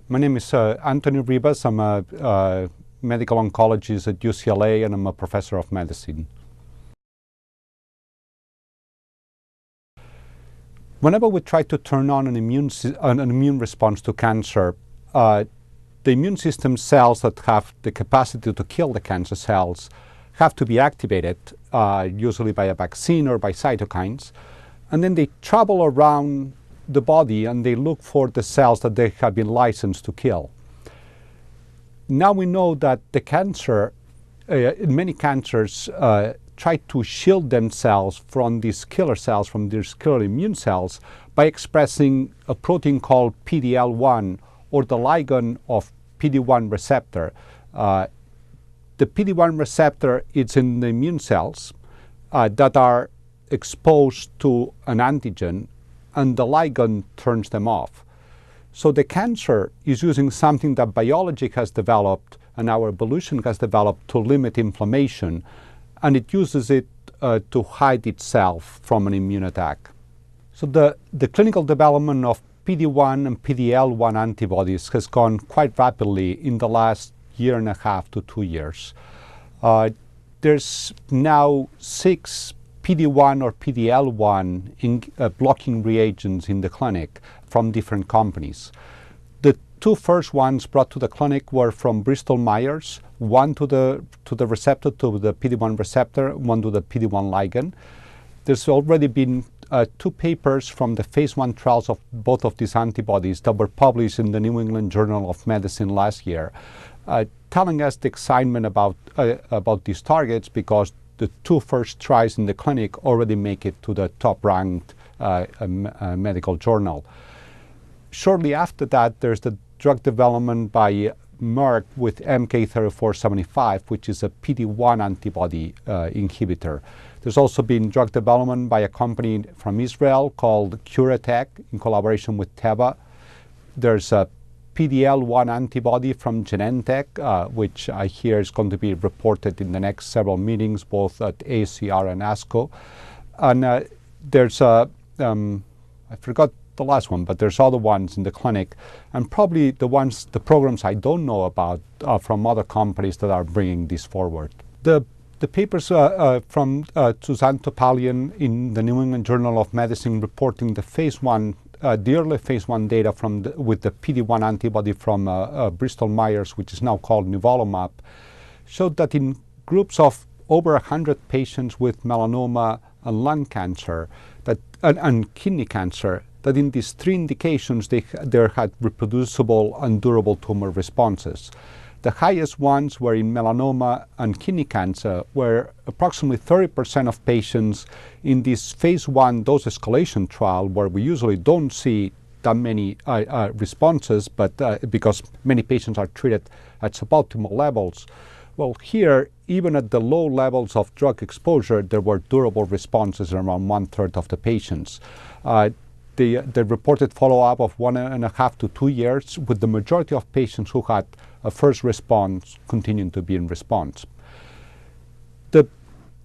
My name is Antoni Ribas. I'm a medical oncologist at UCLA, and I'm a professor of medicine. Whenever we try to turn on an immune response to cancer, the immune system cells that have the capacity to kill the cancer cells have to be activated, usually by a vaccine or by cytokines, and then they travel around the body and they look for the cells that they have been licensed to kill. Now we know that the cancer, in many cancers, try to shield themselves from these killer cells, from these killer immune cells, by expressing a protein called PD-L1, or the ligand of PD1 receptor. The PD1 receptor is in the immune cells that are exposed to an antigen, and the ligand turns them off. So the cancer is using something that biology has developed and our evolution has developed to limit inflammation, and it uses it to hide itself from an immune attack. So the clinical development of PD1 and PD-L1 antibodies has gone quite rapidly in the last 1.5 to 2 years. There's now 6 PD1 or PD-L1 blocking reagents in the clinic from different companies. The 2 first ones brought to the clinic were from Bristol Myers, one to the receptor, to the PD1 receptor, one to the PD1 ligand. There's already been 2 papers from the phase 1 trials of both of these antibodies that were published in the New England Journal of Medicine last year, telling us the excitement about these targets, because the 2 first tries in the clinic already make it to the top-ranked medical journal. Shortly after that, there's the drug development by Merck with MK-3475, which is a PD1 antibody inhibitor. There's also been drug development by a company from Israel called Curatech in collaboration with Teva. There's a PD-L1 antibody from Genentech, which I hear is going to be reported in the next several meetings, both at AACR and ASCO. And there's I forgot the last one, but there's other ones in the clinic, and probably the programs I don't know about from other companies that are bringing this forward. The papers from Suzanne Topalian in the New England Journal of Medicine reporting the early phase 1 data with the PD1 antibody from Bristol Myers, which is now called nivolumab, showed that in groups of over 100 patients with melanoma and lung cancer and kidney cancer, that in these 3 indications they had reproducible and durable tumor responses. The highest ones were in melanoma and kidney cancer, where approximately 30% of patients in this phase 1 dose escalation trial, where we usually don't see that many responses, but because many patients are treated at suboptimal levels. Well, here, even at the low levels of drug exposure, there were durable responses in around 1/3 of the patients. The reported follow-up of 1.5 to 2 years, with the majority of patients who had a first response continuing to be in response.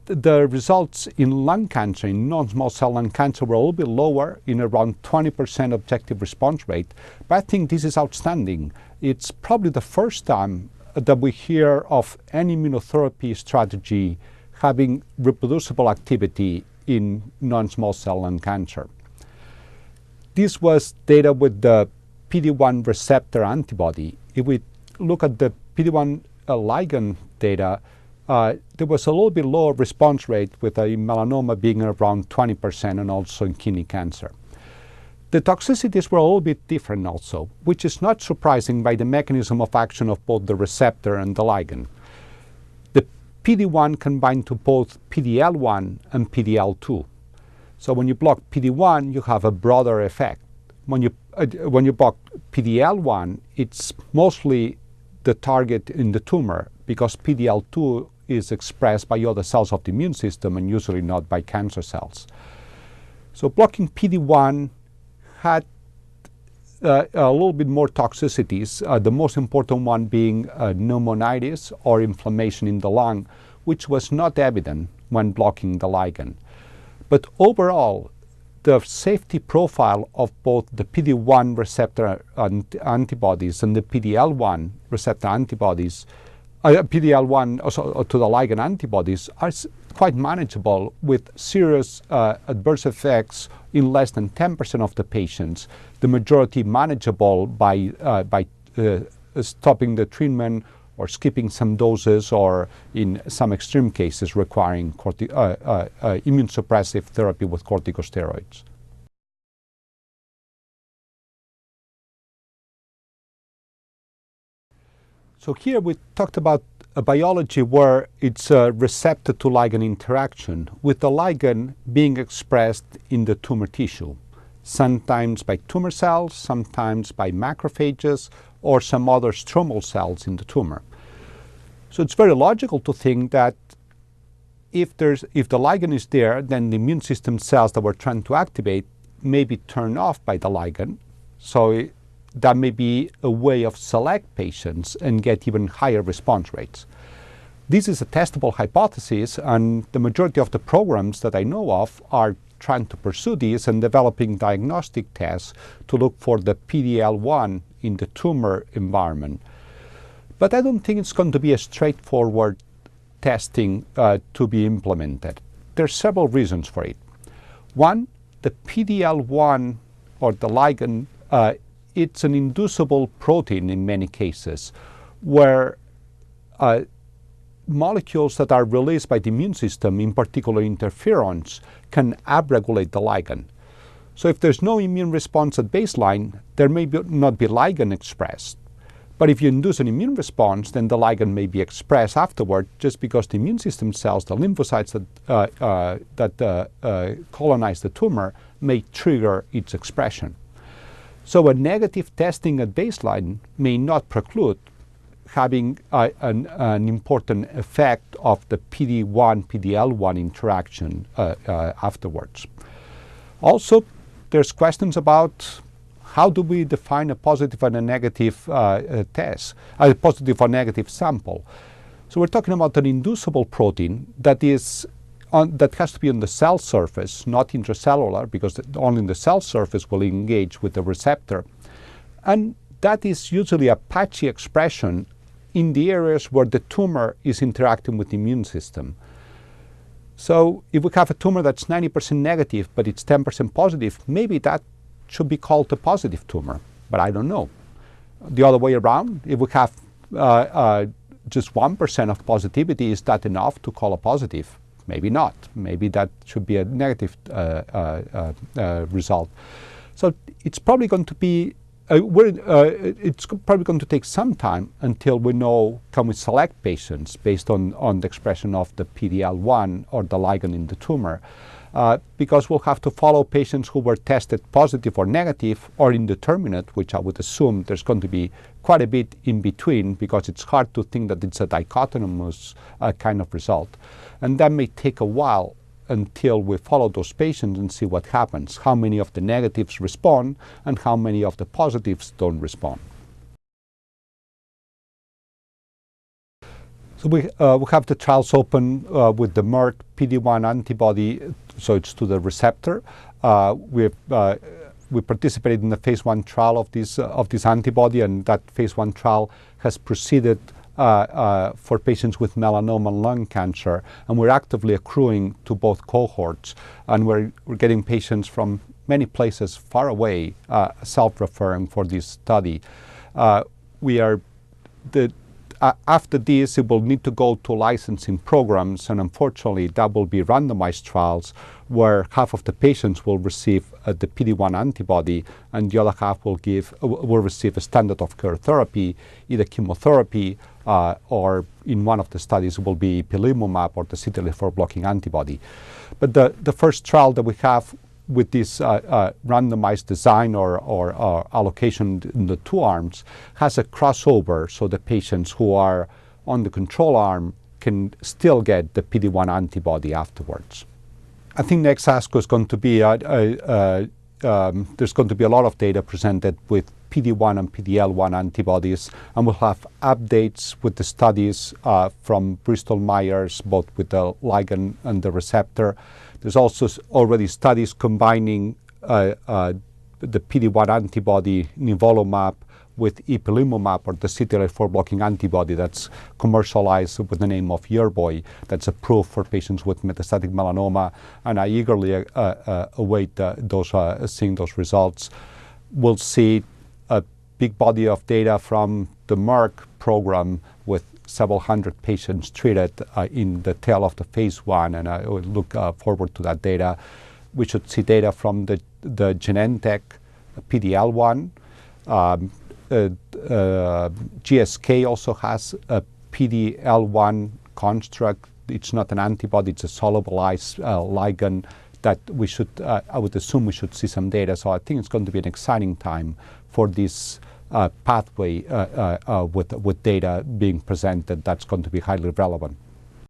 The results in lung cancer, in non-small cell lung cancer, were a little bit lower, in around 20% objective response rate. But I think this is outstanding. It's probably the first time that we hear of any immunotherapy strategy having reproducible activity in non-small cell lung cancer. This was data with the PD1 receptor antibody. If we look at the PD1 ligand data, there was a little bit lower response rate, with a melanoma being around 20% and also in kidney cancer. The toxicities were a little bit different also, which is not surprising by the mechanism of action of both the receptor and the ligand. The PD1 can bind to both PD-L1 and PD-L2. So when you block PD1, you have a broader effect. When you block PD-L1, it's mostly the target in the tumor, because PD-L2 is expressed by other cells of the immune system and usually not by cancer cells. So blocking PD1 had a little bit more toxicities, the most important one being pneumonitis or inflammation in the lung, which was not evident when blocking the ligand. But overall, the safety profile of both the PD-1 receptor antibodies and the PD-L1 receptor antibodies, PD-L1 also to the ligand antibodies, are quite manageable with serious adverse effects in less than 10% of the patients. The majority manageable by stopping the treatment or skipping some doses, or in some extreme cases requiring immune suppressive therapy with corticosteroids. So here we talked about a biology where it's a receptor to ligand interaction, with the ligand being expressed in the tumor tissue, sometimes by tumor cells, sometimes by macrophages, or some other stromal cells in the tumor. So it's very logical to think that if the ligand is there, then the immune system cells that we're trying to activate may be turned off by the ligand. So that may be a way of select patients and get even higher response rates. This is a testable hypothesis, and the majority of the programs that I know of are trying to pursue this and developing diagnostic tests to look for the PD-L1 in the tumor environment. But I don't think it's going to be a straightforward testing to be implemented. There are several reasons for it. One, the PD-L1 or the ligand, it's an inducible protein in many cases, where molecules that are released by the immune system, in particular interferons, can upregulate the ligand. So if there's no immune response at baseline, there may not be ligand expressed. But if you induce an immune response, then the ligand may be expressed afterward, just because the immune system cells, the lymphocytes that colonize the tumor, may trigger its expression. So a negative testing at baseline may not preclude having an important effect of the PD-1, PD-L1 interaction afterwards. Also, there's questions about how do we define a positive and a negative test, a positive or negative sample. So we're talking about an inducible protein that that has to be on the cell surface, not intracellular, because only the cell surface will engage with the receptor. And that is usually a patchy expression in the areas where the tumor is interacting with the immune system. So if we have a tumor that's 90% negative, but it's 10% positive, maybe that should be called a positive tumor, but I don't know. The other way around, if we have just 1% of positivity, is that enough to call a positive? Maybe not. Maybe that should be a negative result. So it's probably going to be it's probably going to take some time until we know, can we select patients based on the expression of the PD-L1 or the ligand in the tumor, because we'll have to follow patients who were tested positive or negative or indeterminate, which I would assume there's going to be quite a bit in between, because it's hard to think that it's a dichotomous kind of result. And that may take a while until we follow those patients and see what happens, how many of the negatives respond and how many of the positives don't respond. So we have the trials open with the Merck PD-1 antibody, so it's to the receptor. We participated in the phase 1 trial of this antibody, and that phase 1 trial has proceeded for patients with melanoma and lung cancer, and we're actively accruing to both cohorts, and we're getting patients from many places far away self-referring for this study. After this, it will need to go to licensing programs, and unfortunately that will be randomized trials where half of the patients will receive the PD-1 antibody and the other half will receive a standard of care therapy, either chemotherapy or in one of the studies will be ipilimumab or the CTLA-4 blocking antibody. But the first trial that we have with this randomized design or allocation in the two arms has a crossover, so the patients who are on the control arm can still get the PD-1 antibody afterwards. I think next ASCO is going to be there's going to be a lot of data presented with PD-1 and PD-L1 antibodies, and we'll have updates with the studies from Bristol Myers, both with the ligand and the receptor. There's also already studies combining the PD1 antibody nivolumab with ipilimumab, or the CTLA-4 blocking antibody that's commercialized with the name of Yervoy, that's approved for patients with metastatic melanoma, and I eagerly await seeing those results. We'll see a big body of data from the Merck program with several hundred patients treated in the tail of the phase 1, and I will look forward to that data. We should see data from the Genentech PD-L1. GSK also has a PD-L1 construct. It's not an antibody, it's a solubilized ligand that we should, I would assume we should see some data. So I think it's going to be an exciting time for this pathway with data being presented that's going to be highly relevant.